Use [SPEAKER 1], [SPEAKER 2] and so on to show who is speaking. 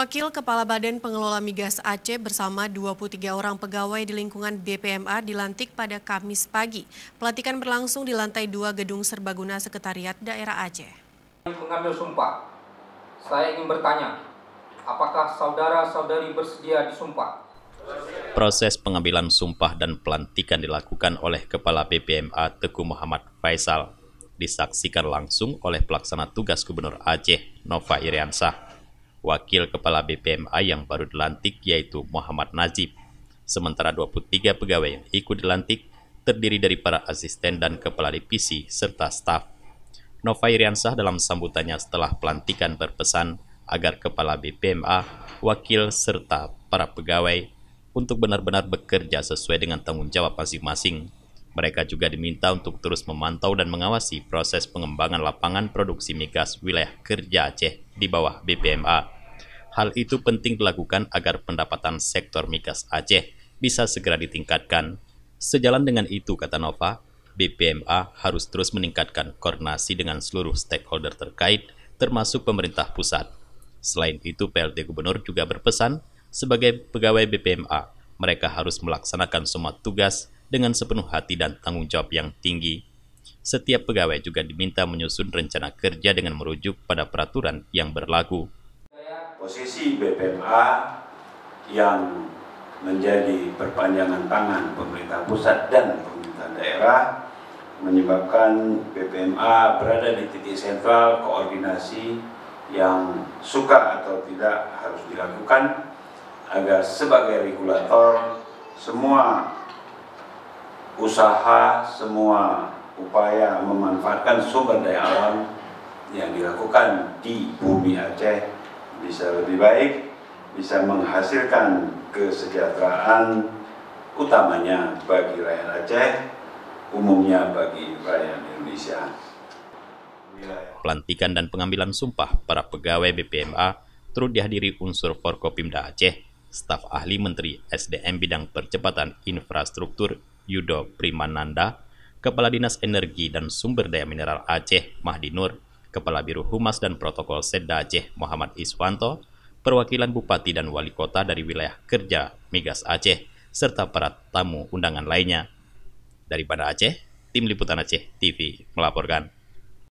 [SPEAKER 1] Wakil Kepala Badan Pengelola Migas Aceh bersama 23 orang pegawai di lingkungan BPMA dilantik pada Kamis pagi. Pelantikan berlangsung di lantai 2 Gedung Serbaguna Sekretariat Daerah Aceh.
[SPEAKER 2] Mengambil sumpah, saya ingin bertanya, apakah saudara-saudari bersedia disumpah?
[SPEAKER 3] Proses pengambilan sumpah dan pelantikan dilakukan oleh Kepala BPMA Teguh Muhammad Faisal, disaksikan langsung oleh Pelaksana Tugas Gubernur Aceh Nova Iriansah. Wakil Kepala BPMA yang baru dilantik yaitu Muhammad Najib. Sementara 23 pegawai yang ikut dilantik terdiri dari para asisten dan kepala divisi serta staf. Nova Iriansah dalam sambutannya setelah pelantikan berpesan agar Kepala BPMA, wakil serta para pegawai untuk benar-benar bekerja sesuai dengan tanggung jawab masing-masing. Mereka juga diminta untuk terus memantau dan mengawasi proses pengembangan lapangan produksi migas wilayah kerja Aceh di bawah BPMA. Hal itu penting dilakukan agar pendapatan sektor migas Aceh bisa segera ditingkatkan. Sejalan dengan itu, kata Nova, BPMA harus terus meningkatkan koordinasi dengan seluruh stakeholder terkait, termasuk pemerintah pusat. Selain itu, PLT Gubernur juga berpesan, sebagai pegawai BPMA, mereka harus melaksanakan semua tugas dengan sepenuh hati dan tanggung jawab yang tinggi. Setiap pegawai juga diminta menyusun rencana kerja dengan merujuk pada peraturan yang berlaku.
[SPEAKER 4] Posisi BPMA yang menjadi perpanjangan tangan pemerintah pusat dan pemerintah daerah menyebabkan BPMA berada di titik sentral koordinasi yang suka atau tidak harus dilakukan agar sebagai regulator semua usaha, semua upaya memanfaatkan sumber daya alam yang dilakukan di bumi Aceh bisa lebih baik, bisa menghasilkan kesejahteraan utamanya bagi rakyat Aceh, umumnya bagi rakyat Indonesia.
[SPEAKER 3] Pelantikan dan pengambilan sumpah para pegawai BPMA turut dihadiri unsur Forkopimda Aceh, staf ahli Menteri SDM bidang percepatan infrastruktur Yudo Primananda, Kepala Dinas Energi dan Sumber Daya Mineral Aceh Mahdi Nur, Kepala Biro Humas dan Protokol Sedda Aceh Muhammad Iswanto, perwakilan Bupati dan Wali Kota dari wilayah kerja Migas Aceh, serta para tamu undangan lainnya. Dari Banda Aceh, Tim Liputan Aceh TV melaporkan.